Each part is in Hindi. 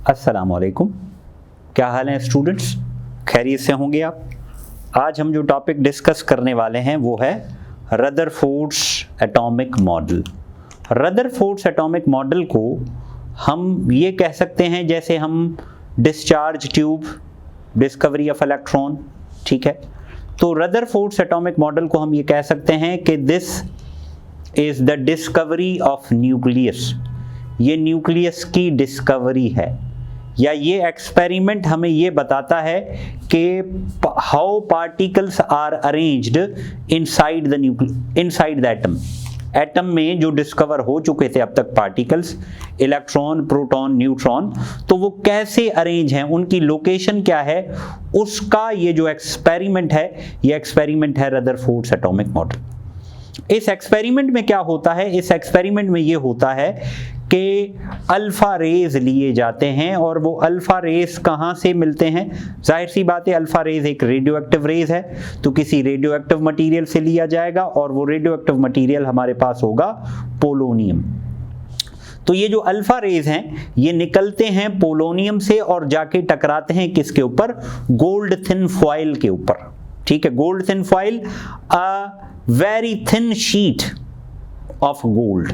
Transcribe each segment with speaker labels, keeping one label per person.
Speaker 1: अस्सलामुअलैकुम, क्या हाल है स्टूडेंट्स? खैरियत से होंगे आप? आज हम जो टॉपिक डिस्कस करने वाले हैं वो है Rutherford's atomic model. Rutherford's atomic model को हम ये कह सकते हैं जैसे हम discharge tube, discovery of electron, ठीक है। तो रदरफोर्ड्स एटॉमिक मॉडल को हम ये कह सकते हैं कि this is the discovery of nucleus. ये न्यूक्लियस की डिस्कवरी है, या ये एक्सपेरिमेंट हमें ये बताता है कि how particles are arranged inside the atom. Atom में जो डिस्कवर हो चुके थे अब तक पार्टिकल्स, इलेक्ट्रॉन, प्रोटॉन, न्यूट्रॉन, तो वो कैसे अरेंज हैं, उनकी लोकेशन क्या है, उसका ये जो एक्सपेरिमेंट है, ये एक्सपेरिमेंट है रदरफोर्ड्स एटॉमिक मॉडल। इस एक्सपेरिमेंट में क्या होता है? इस एक्सपेरिमेंट में ये होता है कि अल्फा रेज लिए जाते हैं, और वो अल्फा रेज कहाँ से मिलते हैं? जाहिर सी बात है, अल्फा रेज एक रेडियो एक्टिव रेज है, तो किसी रेडियो एक्टिव मटीरियल से लिया जाएगा, और वो रेडियो एक्टिव मटीरियल हमारे पास होगा पोलोनियम। तो ये जो अल्फा रेज हैं ये निकलते हैं पोलोनियम से और जाके टकराते हैं किसके ऊपर? गोल्ड थिन फॉइल के ऊपर, ठीक है। Gold thin foil, a very thin sheet of gold.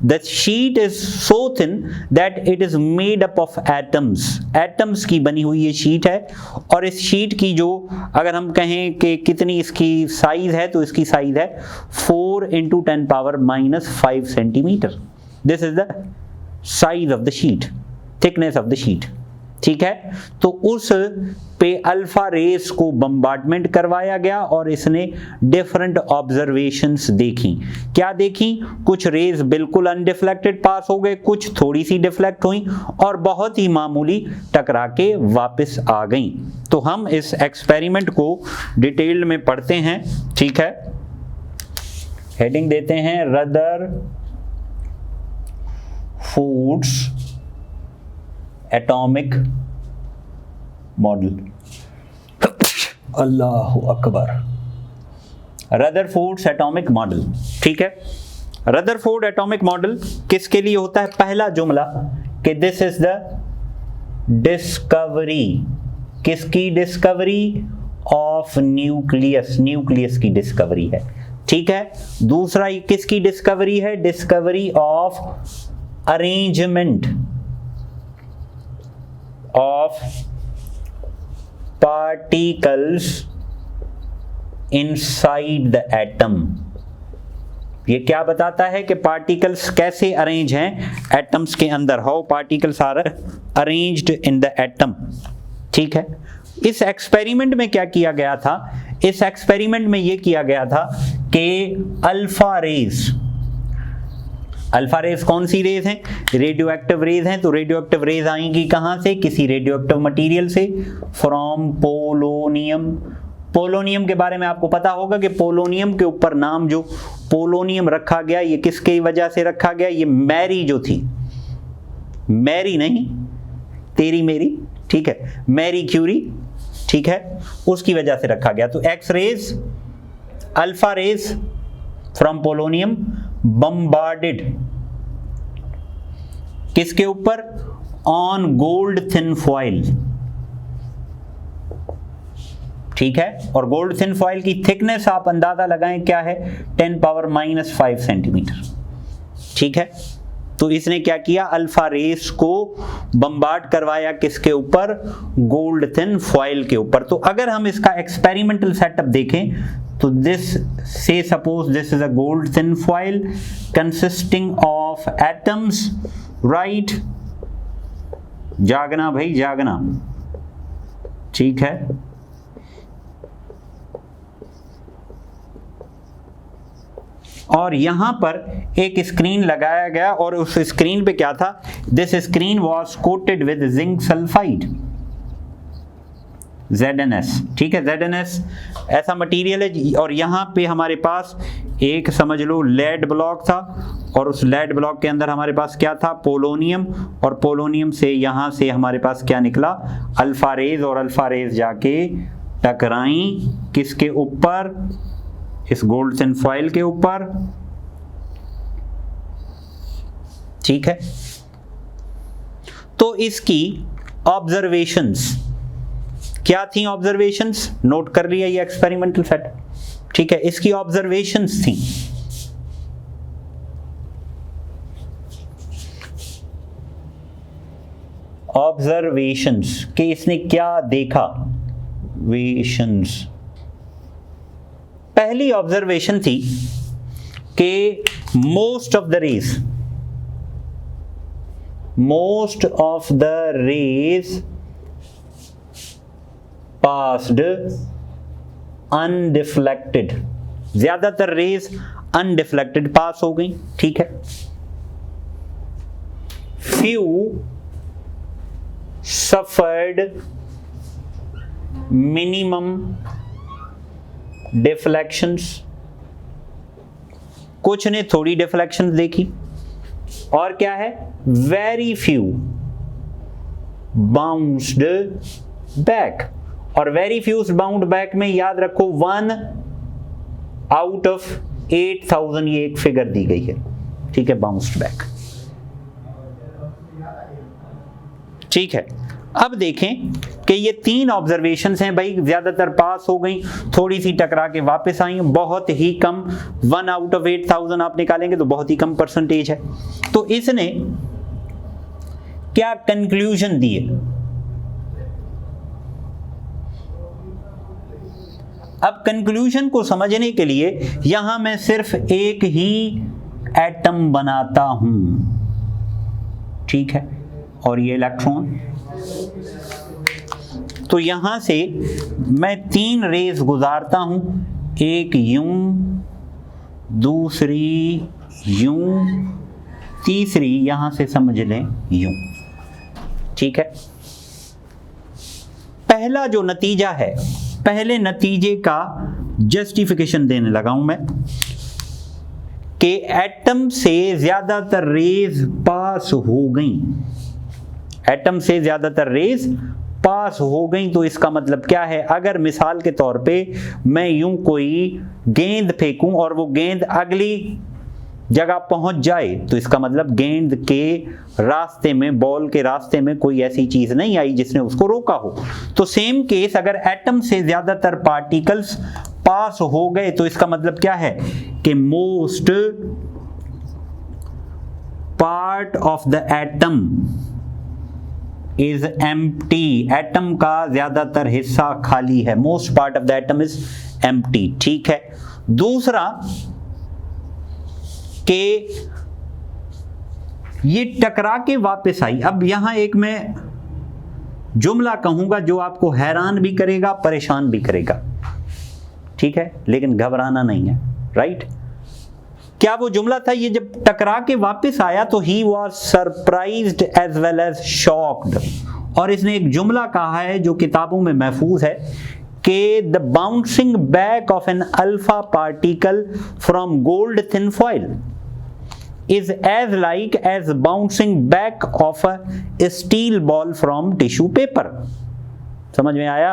Speaker 1: The sheet is so thin that it is made up of atoms. Atoms की बनी हुई ये शीट है, और इस शीट की जो अगर हम कहें कि कितनी इसकी साइज है, तो इसकी साइज है 4 × 10⁻⁵ centimetre. This is the size of the sheet, thickness of the sheet, ठीक है। तो उस पे अल्फा रेस को बम्बार्डमेंट करवाया गया और इसने डिफरेंट ऑब्जर्वेशंस देखी। क्या देखी? कुछ रेज बिल्कुल अनडिफ्लेक्टेड पास हो गए, कुछ थोड़ी सी डिफ्लेक्ट हुई, और बहुत ही मामूली टकरा के वापस आ गई। तो हम इस एक्सपेरिमेंट को डिटेल में पढ़ते हैं, ठीक है। हेडिंग देते हैं रदरफोर्ड्स एटॉमिक मॉडल। अल्लाहु अकबर। रदरफोर्ड्स एटॉमिक मॉडल, ठीक है। रदरफोर्ड एटॉमिक मॉडल किसके लिए होता है? पहला जुमला कि दिस इज द डिस्कवरी। किसकी डिस्कवरी? Of nucleus. न्यूक्लियस की डिस्कवरी है, ठीक है। दूसरा किसकी डिस्कवरी है? Discovery of arrangement of particles inside the atom। ये क्या बताता है कि पार्टिकल्स कैसे अरेंज हैं एटम्स के अंदर, how particles are arranged in the atom, ठीक है। इस एक्सपेरिमेंट में क्या किया गया था? इस एक्सपेरिमेंट में ये किया गया था कि अल्फा रेज, अल्फा रेज कौन सी रेज हैं? रेडियो एक्टिव रेज हैं। तो रेडियो एक्टिव रेज आएंगी कहां से? किसी रेडियो एक्टिव मटीरियल से, फ्रॉम पोलोनियम। पोलोनियम के बारे में आपको पता होगा कि पोलोनियम के ऊपर नाम जो पोलोनियम रखा गया, ये किसकी वजह से रखा गया? ये मैरी जो थी, मैरी नहीं तेरी मेरी, ठीक है, मैरी क्यूरी, ठीक है, उसकी वजह से रखा गया। तो X rays, alpha rays from polonium bombarded किसके ऊपर? ऑन गोल्ड थिन फॉइल, ठीक है। और गोल्ड थिन फॉइल की थिकनेस आप अंदाजा लगाएं क्या है? 10⁻⁵ सेंटीमीटर, ठीक है। तो इसने क्या किया? अल्फा रेस को बम्बार्ड करवाया किसके ऊपर? गोल्ड थिन फॉइल के ऊपर। तो अगर हम इसका एक्सपेरिमेंटल सेटअप देखें तो दिस से suppose this is a gold thin foil consisting of atoms, right. जागना भाई जागना, ठीक है। और यहां पर एक स्क्रीन लगाया गया, और उस स्क्रीन पे क्या था? This screen was coated with zinc sulphide, ZnS, ठीक है। ZnS ऐसा मटेरियल है, और यहाँ पे हमारे पास एक समझ लो लेड ब्लॉक था, और उस लेड ब्लॉक के अंदर हमारे पास क्या था? पोलोनियम, और पोलोनियम से यहाँ से हमारे पास क्या निकला? अल्फा रेज, और अल्फा रेज जाके टकराई किसके ऊपर? इस गोल्ड थिन फॉइल के ऊपर, ठीक है। तो इसकी ऑब्जर्वेशंस क्या थी? ऑब्जर्वेशंस नोट कर लिया ये एक्सपेरिमेंटल सेट, ठीक है। इसकी ऑब्जर्वेशंस थी ऑब्जर्वेशंस कि इसने क्या देखा। वेशंस पहली ऑब्जर्वेशन थी कि most of the rays passed undeflected, ज्यादातर रेज अनडिफ्लेक्टेड पास हो गई, ठीक है। फ्यू suffered minimum deflections, कुछ ने थोड़ी डिफ्लेक्शन देखी, और क्या है? वेरी फ्यू बाउंस्ड बैक, और वेरी फ्यू बाउंड बैक में याद रखो 1 आउट ऑफ 8000 ये एक फिगर दी गई है, ठीक है, बाउंस्ड बैक, ठीक है। अब देखें कि ये 3 ऑब्जर्वेशंस हैं भाई, ज्यादातर पास हो गई, थोड़ी सी टकरा के वापस आई, बहुत ही कम, 1 आउट ऑफ 8000 आप निकालेंगे तो बहुत ही कम परसेंटेज है। तो इसने क्या कंक्लूजन दिए? अब कंक्लूजन को समझने के लिए यहां मैं सिर्फ एक ही एटम बनाता हूं, ठीक है, और ये इलेक्ट्रॉन। तो यहां से मैं 3 रेज गुजारता हूं, एक यूं, दूसरी यूं, तीसरी यहां से समझ लें यूं, ठीक है। पहला जो नतीजा है, पहले नतीजे का जस्टिफिकेशन देने लगा हूं मैं कि एटम से ज्यादातर रेज पास हो गई, एटम से ज्यादातर रेज पास हो गई। तो इसका मतलब क्या है? अगर मिसाल के तौर पे मैं यूं कोई गेंद फेंकूं और वो गेंद अगली जगह पहुंच जाए, तो इसका मतलब गेंद के रास्ते में, बॉल के रास्ते में कोई ऐसी चीज नहीं आई जिसने उसको रोका हो। तो सेम केस, अगर एटम से ज्यादातर पार्टिकल्स पास हो गए तो इसका मतलब क्या है कि most part of the atom is empty, atom का ज्यादातर हिस्सा खाली है, most part of the atom is empty, ठीक है। दूसरा कि ये टकरा के वापस आई। अब यहां एक मैं जुमला कहूंगा जो आपको हैरान भी करेगा, परेशान भी करेगा, ठीक है, लेकिन घबराना नहीं है, राइट। क्या वो जुमला था? ये जब टकरा के वापस आया तो he was surprised as well as shocked. और इसने एक जुमला कहा है जो किताबों में महफूज है कि the bouncing back of an alpha particle from gold thin foil is as like as bouncing back of a steel ball from tissue paper। समझ में आया?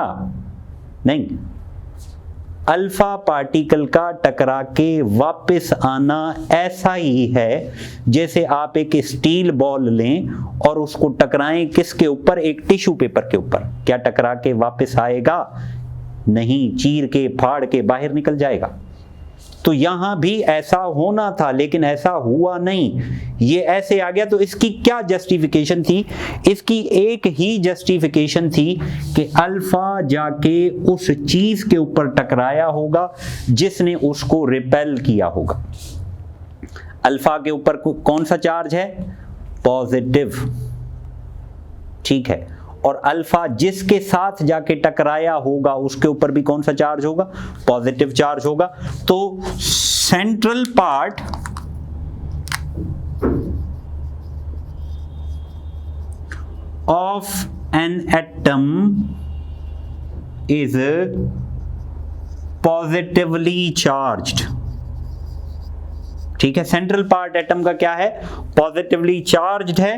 Speaker 1: नहीं, अल्फा पार्टिकल का टकरा के वापस आना ऐसा ही है जैसे आप एक स्टील बॉल लें और उसको टकराएं किसके ऊपर? एक टिश्यू पेपर के ऊपर। क्या टकरा के वापस आएगा? नहीं, चीर के फाड़ के बाहर निकल जाएगा। तो यहां भी ऐसा होना था लेकिन ऐसा हुआ नहीं, ये ऐसे आ गया। तो इसकी क्या जस्टिफिकेशन थी? इसकी एक ही जस्टिफिकेशन थी कि अल्फा जाके उस चीज के ऊपर टकराया होगा जिसने उसको रिपेल किया होगा। अल्फा के ऊपर कौन सा चार्ज है? पॉजिटिव, ठीक है। और अल्फा जिसके साथ जाके टकराया होगा उसके ऊपर भी कौन सा चार्ज होगा? पॉजिटिव चार्ज होगा। तो central part of an atom is positively charged, ठीक है। सेंट्रल पार्ट एटम का क्या है? पॉजिटिवली चार्ज्ड है।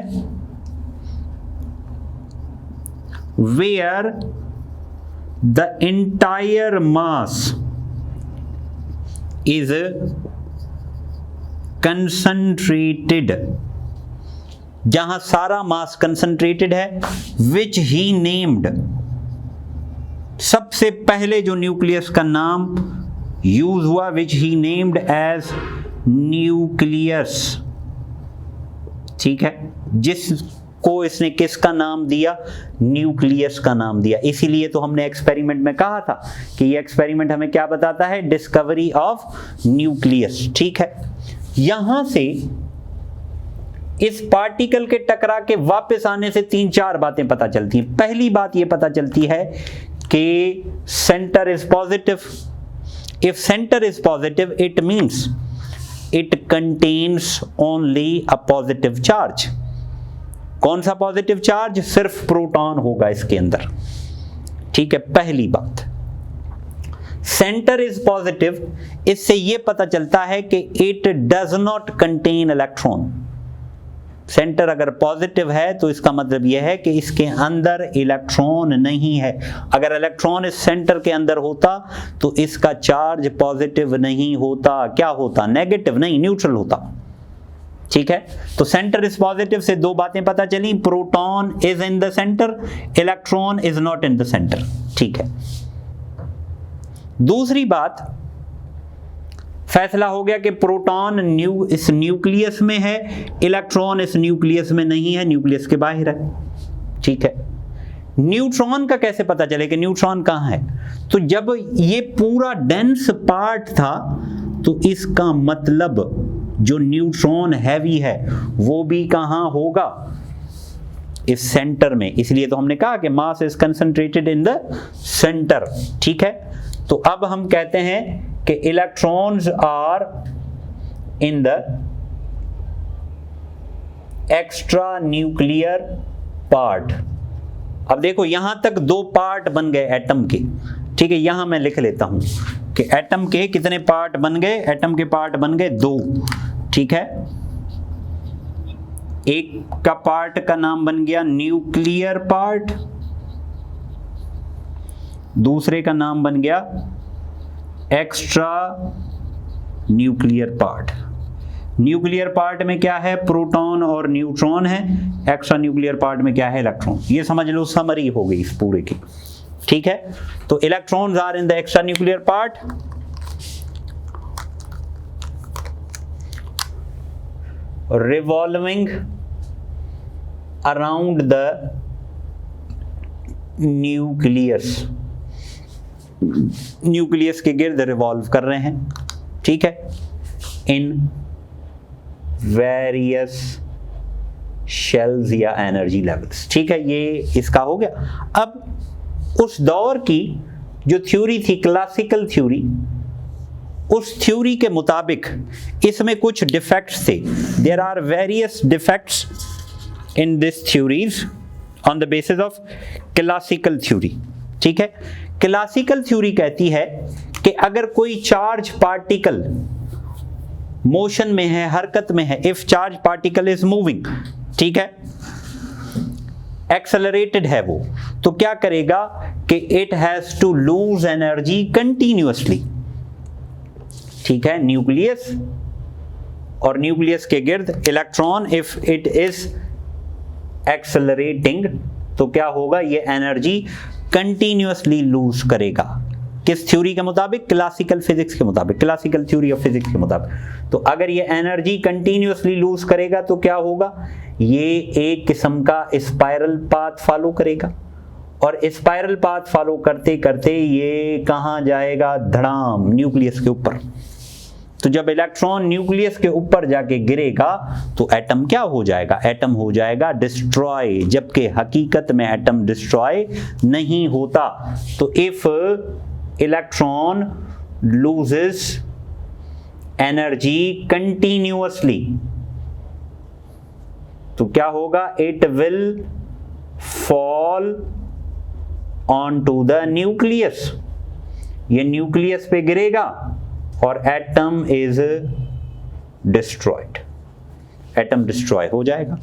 Speaker 1: where the entire mass is concentrated जहां सारा मास कंसंट्रेटेड है, विच ही नेम्ड, सबसे पहले जो न्यूक्लियस का नाम यूज हुआ, विच ही नेम्ड एज न्यूक्लियस, ठीक है, जिसको इसने किसका नाम दिया, न्यूक्लियस का नाम दिया। इसीलिए तो हमने एक्सपेरिमेंट में कहा था कि ये एक्सपेरिमेंट हमें क्या बताता है, डिस्कवरी ऑफ न्यूक्लियस, ठीक है। यहां से इस पार्टिकल के टकरा के वापस आने से 3-4 बातें पता चलती हैं। पहली बात ये पता चलती है कि centre is positive. If centre is positive it means it contains only a positive charge. कौन सा पॉजिटिव चार्ज, सिर्फ प्रोटॉन होगा इसके अंदर, ठीक है, पहली बात। सेंटर इज पॉजिटिव, इससे यह पता चलता है कि it does not contain electron. Centre अगर पॉजिटिव है तो इसका मतलब यह है कि इसके अंदर इलेक्ट्रॉन नहीं है। अगर इलेक्ट्रॉन इस सेंटर के अंदर होता तो इसका चार्ज पॉजिटिव नहीं होता, क्या होता, नेगेटिव नहीं, न्यूट्रल होता, ठीक है। तो सेंटर इज पॉजिटिव से 2 बातें पता चली, proton is in the centre, electron is not in the centre, ठीक है। दूसरी बात, फैसला हो गया कि प्रोटॉन इस न्यूक्लियस में है, इलेक्ट्रॉन इस न्यूक्लियस में नहीं है, न्यूक्लियस के बाहर है, ठीक है। न्यूट्रॉन का कैसे पता चले कि न्यूट्रॉन कहां है, तो जब ये पूरा डेंस पार्ट था तो इसका मतलब जो न्यूट्रॉन हैवी है वो भी कहां होगा, इस सेंटर में। इसलिए तो हमने कहा कि mass is concentrated in the centre, ठीक है। तो अब हम कहते हैं कि electrons are in the extra nuclear part. अब देखो यहां तक 2 पार्ट बन गए एटम के, ठीक है। यहां मैं लिख लेता हूं कि एटम के कितने पार्ट बन गए, एटम के पार्ट बन गए 2, ठीक है। एक का पार्ट का नाम बन गया न्यूक्लियर पार्ट, दूसरे का नाम बन गया extra nuclear part. Nuclear part में क्या है, प्रोटॉन और न्यूट्रॉन है, एक्स्ट्रा न्यूक्लियर पार्ट में क्या है, इलेक्ट्रॉन। ये समझ लो समरी हो गई इस पूरे की, ठीक है। तो electrons are in the extra nuclear part, revolving around the nucleus, nucleus के गिर्द रिवॉल्व कर रहे हैं, ठीक है, इन वेरियस शेल्स या एनर्जी लेवल्स, ठीक है। ये इसका हो गया। अब उस दौर की जो थ्योरी थी, क्लासिकल थ्योरी, उस थ्योरी के मुताबिक इसमें कुछ डिफेक्ट्स थे। There are various defects in this theories on the basis of classical theory, ठीक है। क्लासिकल थ्योरी कहती है कि अगर कोई चार्ज पार्टिकल मोशन में है, हरकत में है, if charge particle is moving, ठीक है, एक्सेलरेटेड है वो, तो क्या करेगा कि it has to lose energy continuously, ठीक है। न्यूक्लियस और न्यूक्लियस के गिर्द electron if it is accelerating तो क्या होगा, ये एनर्जी कंटिन्यूअसली लूज करेगा। किस थ्योरी के मुताबिक, क्लासिकल फिजिक्स के मुताबिक, क्लासिकल थ्योरी ऑफ फिजिक्स के मुताबिक। तो अगर ये एनर्जी कंटिन्यूअसली लूज करेगा तो क्या होगा, ये एक किस्म का स्पाइरल पाथ फॉलो करेगा, और स्पाइरल पाथ फॉलो करते करते ये कहां जाएगा, धड़ाम, न्यूक्लियस के ऊपर। तो जब इलेक्ट्रॉन न्यूक्लियस के ऊपर जाके गिरेगा तो एटम क्या हो जाएगा, एटम हो जाएगा डिस्ट्रॉय, जबकि हकीकत में एटम डिस्ट्रॉय नहीं होता। तो if electron loses energy continuously तो क्या होगा, it will fall on to the nucleus, ये न्यूक्लियस पे गिरेगा और atom is destroyed, atom destroy हो जाएगा।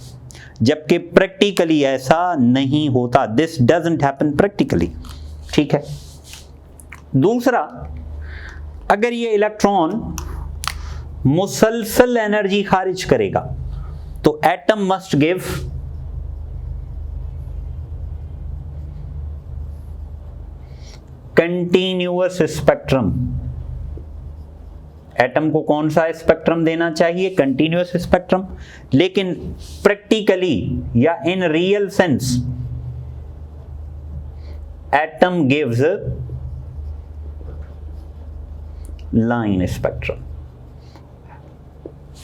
Speaker 1: जबकि प्रैक्टिकली ऐसा नहीं होता, दिस डजंट हैपन प्रैक्टिकली, ठीक है। दूसरा, अगर ये इलेक्ट्रॉन मुसलसल एनर्जी खारिज करेगा तो atom must give continuous spectrum. Atom को कौन सा स्पेक्ट्रम देना चाहिए? Continuous spectrum. लेकिन प्रैक्टिकली या in real sense atom gives line spectrum.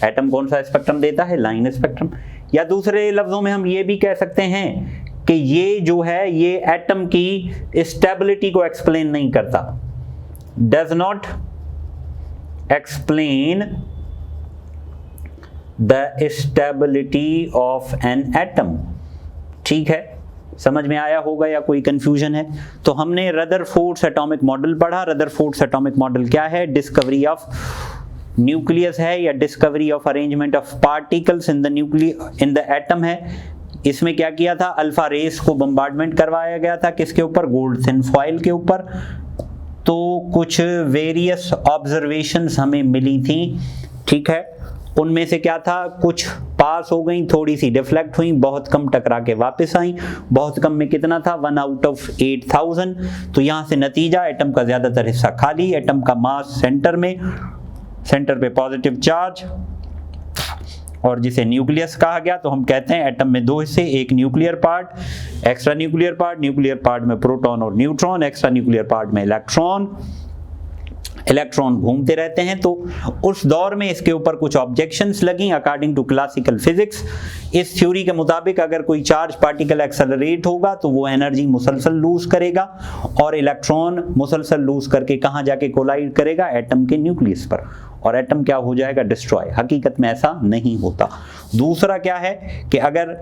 Speaker 1: Atom कौन सा स्पेक्ट्रम देता है? Line spectrum. या दूसरे लफ्जों में हम ये भी कह सकते हैं कि ये जो है ये एटम की स्टेबिलिटी को एक्सप्लेन नहीं करता, does not explain the stability of an atom. ठीक है, समझ में आया होगा या कोई कंफ्यूजन है? तो हमने रदरफोर्ड्स एटॉमिक मॉडल पढ़ा। रदरफोर्ड्स एटॉमिक मॉडल क्या है? डिस्कवरी ऑफ न्यूक्लियस है या discovery of arrangement of particles in the atom है। इसमें क्या किया था? अल्फा रेस को बम्बार्डमेंट करवाया गया था, किसके ऊपर? गोल्ड थिन फॉइल के ऊपर। तो कुछ वेरियस ऑब्जर्वेशंस हमें मिली थी, ठीक है। उनमें से क्या था? कुछ पास हो गई, थोड़ी सी डिफ्लेक्ट हुई, बहुत कम टकरा के वापस आई। बहुत कम में कितना था? 1 आउट ऑफ 8000। तो यहां से नतीजा, एटम का ज्यादातर हिस्सा खाली, एटम का मास सेंटर में, सेंटर पे पॉजिटिव चार्ज, और जिसे न्यूक्लियस कहा गया। तो हम कहते हैं एटम में दो हिस्से, एक nuclear part, extra nuclear part. Nuclear part में प्रोटॉन और न्यूट्रॉन, एक्स्ट्रा न्यूक्लियर पार्ट में इलेक्ट्रॉन। इलेक्ट्रॉन घूमते रहते हैं। तो उस दौर में इसके ऊपर कुछ ऑब्जेक्शंस लगी अकॉर्डिंग टू क्लासिकल फिजिक्स। इस थ्योरी के मुताबिक अगर कोई चार्ज पार्टिकल एक्सेलरेट होगा तो वो एनर्जी मुसलसल लूज करेगा, और इलेक्ट्रॉन मुसलसल लूज करके कहाँ जाके कोलाइड करेगा? एटम के न्यूक्लियस पर, और एटम क्या हो जाएगा? डिस्ट्रॉय। हकीकत में ऐसा नहीं होता। दूसरा क्या है कि अगर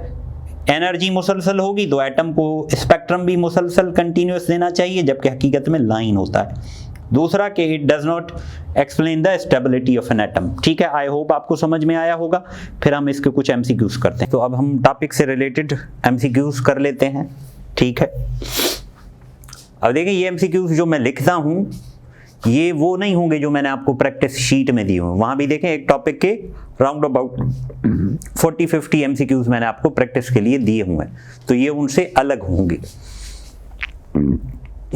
Speaker 1: एनर्जी मुसलसल होगी तो एटम को स्पेक्ट्रम भी मुसलसल कंटिन्यूअस देना चाहिए, जबकि हकीकत में लाइन होता है। दूसरा कि it does not explain the stability of an atom. ठीक है, आई होप आपको समझ में आया होगा। फिर हम इसके कुछ एमसीक्यूज करते हैं। तो अब हम टॉपिक से रिलेटेड एमसीक्यूज कर लेते हैं, ठीक है। अब देखिए, ये एमसीक्यूज जो मैं लिखता हूं ये वो नहीं होंगे जो मैंने आपको प्रैक्टिस शीट में दिए हुए। वहां भी देखें एक टॉपिक के राउंड अबाउट 40-50 एमसीक्यूज मैंने आपको प्रैक्टिस के लिए दिए हुए हैं, तो ये उनसे अलग होंगे।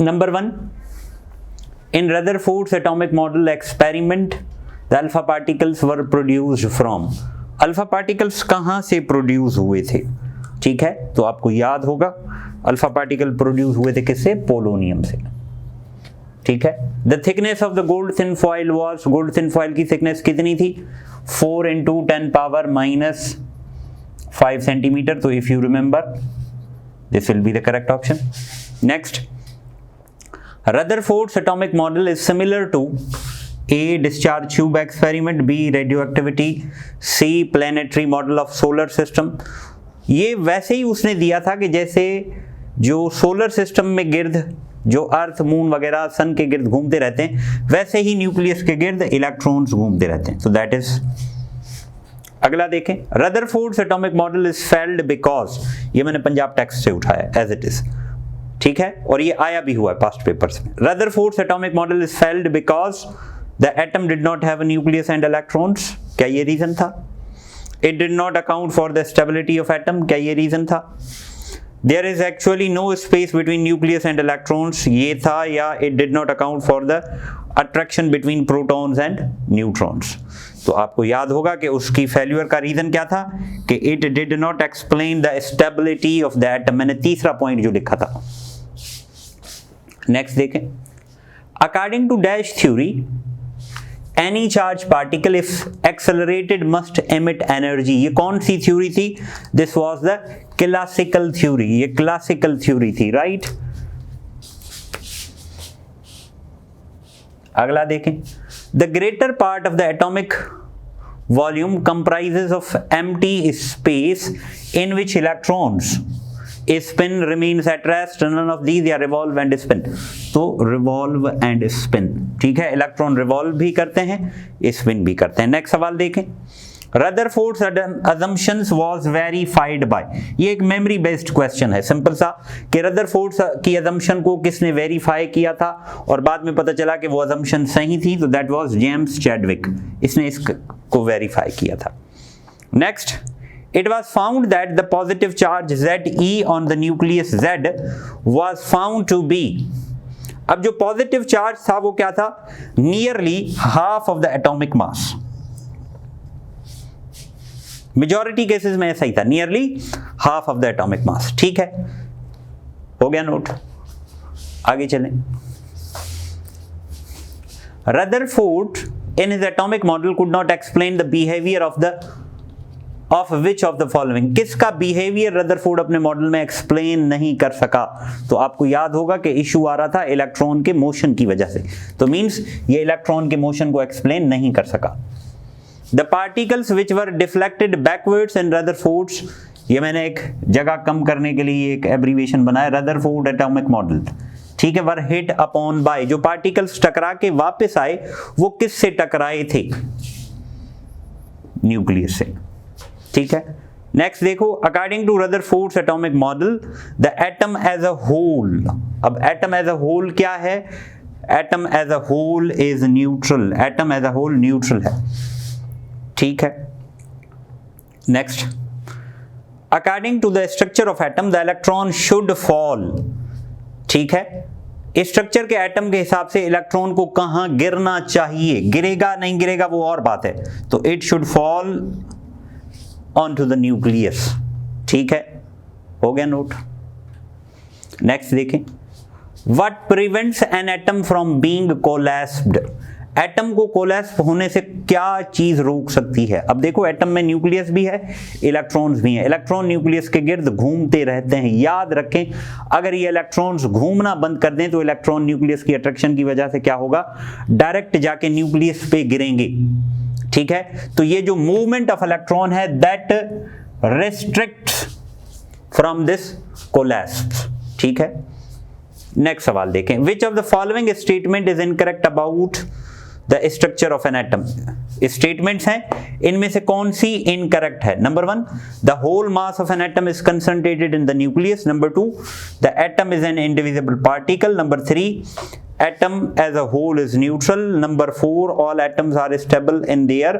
Speaker 1: Number 1, in Rutherford's atomic model experiment, the alpha particles were produced from। Alpha particles कहां से प्रोड्यूस हुए थे? ठीक है, तो आपको याद होगा अल्फा पार्टिकल प्रोड्यूस हुए थे किससे? पोलोनियम से। ठीक है। The thickness of the gold thin foil was, gold thin foil की थिकनेस कितनी थी? 4 × 10⁻⁵ सेंटीमीटर। तो if you remember this will be the correct option. Next, Rutherford's atomic model is similar to A. discharge tube experiment, B. radioactivity, C. planetary model of solar system। ये वैसे ही उसने दिया था कि जैसे जो सोलर सिस्टम में गिर्द जो अर्थ, मून वगैरह सन के गिर्द घूमते रहते हैं, वैसे ही न्यूक्लियस के गिर्द इलेक्ट्रॉन्स घूमते रहते हैं। So that is। अगला देखें, Rutherford's atomic model is failed because, ये मैंने पंजाब टेक्स्ट से उठाया as it is, ठीक है, और ये आया भी हुआ है पास्ट पेपर्स में। Rutherford's atomic model is failed because the atom did not have a nucleus and electrons। क्या ये रीजन था? It did not account for the stability of atom। क्या ये रीजन था? There is actually no space between nucleus and electrons। ये था, या it did not account for the attraction between protons and neutrons। तो आपको याद होगा कि उसकी फेल्यूर का रीजन क्या था कि it did not explain the stability of the atom। मैंने तीसरा पॉइंट जो लिखा था। नेक्स्ट देखें, according to dash theory any charge particle if accelerated must emit energy. ये कौन सी थ्योरी थी? This was the classical theory. ये क्लासिकल थ्योरी थी, राइट। अगला देखें, the greater part of the atomic volume comprises of empty space in which electrons spin remains at rest, none of these, या revolve and spin। तो revolve and spin, ठीक है, इलेक्ट्रॉन रिवॉल्व भी करते हैं, स्पिन भी करते हैं। नेक्स्ट सवाल देखें, Rutherford's assumptions was verified by। ये एक मेमोरी बेस्ड क्वेश्चन है, सिंपल सा, कि Rutherford की assumption को किसने वेरीफाई किया था और बाद में पता चला कि वो assumption सही थी, तो that was जेम्स चैडविक। इसने इसको वेरीफाई किया था। Next, It was found that the positive charge Ze on the nucleus Z was found to be, अब जो पॉजिटिव चार्ज था वो क्या था, nearly half of the atomic mass. Majority cases में ऐसा ही था, nearly half of the atomic mass. ठीक है, हो गया नोट, आगे चलें। Rutherford in his atomic model could not explain the behavior of which of the following, किसका बिहेवियर रदरफोर्ड अपने मॉडल में एक्सप्लेन नहीं कर सका। तो आपको याद होगा कि इशू आ रहा था इलेक्ट्रॉन के मोशन की वजह से, तो मींस ये इलेक्ट्रॉन के मोशन को एक्सप्लेन नहीं कर सका। The particles which were deflected backwards in Rutherford's, ये मैंने एक जगह कम करने के लिए एक एब्रीविएशन बनाया, रदरफोर्ड एटॉमिक मॉडल। ठीक है, वर हिट अपॉन बाय, जो पार्टिकल्स टकरा के वापस आए वो किससे टकराए थे, न्यूक्लियस से। ठीक है, नेक्स्ट देखो, according to Rutherford's atomic model the atom as a whole, अब एटम एज अ होल क्या है, atom as a whole is neutral, atom as a whole neutral है। ठीक है, next, according to the structure of atom the electron should fall. ठीक है, स्ट्रक्चर के एटम के हिसाब से इलेक्ट्रॉन को कहां गिरना चाहिए, गिरेगा नहीं गिरेगा वो और बात है, तो it should fall onto the nucleus। ठीक है, हो गया नोट। नेक्स्ट देखें, what prevents an atom from being collapsed, atom को कोलैप्स होने से क्या चीज रोक सकती है। अब देखो, एटम में न्यूक्लियस भी है, इलेक्ट्रॉन्स भी हैं, इलेक्ट्रॉन न्यूक्लियस के गिर्द घूमते रहते हैं। याद रखें, अगर ये इलेक्ट्रॉन्स घूमना बंद कर दें तो इलेक्ट्रॉन न्यूक्लियस की अट्रैक्शन की वजह से क्या होगा, डायरेक्ट जाके न्यूक्लियस पे गिरेंगे। ठीक है, तो ये जो मूवमेंट ऑफ इलेक्ट्रॉन है that restricts from this collapse. ठीक है, नेक्स्ट सवाल देखें, which of the following statement is incorrect about the structure of an atom. Statements हैं, इनमें से कौन सी इनकरेक्ट है। Number 1, the whole mass of an atom is concentrated in the nucleus. Number 2, the atom is an indivisible particle. Number 3, atom as a whole is neutral. Number 4, all atoms are stable in their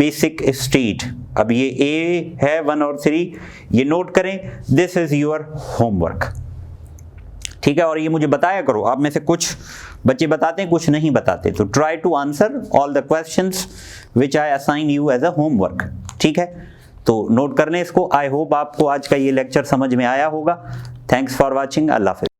Speaker 1: basic state। अब ये A है 1 और 3, ये नोट करें, this is your homework। ठीक है, और ये मुझे बताया करो, आप में से कुछ बच्चे बताते हैं, कुछ नहीं बताते, तो try to answer all the questions which I assign you as a homework। ठीक है, तो नोट कर लें इसको। आई होप आपको आज का ये लेक्चर समझ में आया होगा। थैंक्स फॉर वॉचिंग, अल्लाह हाफिज़।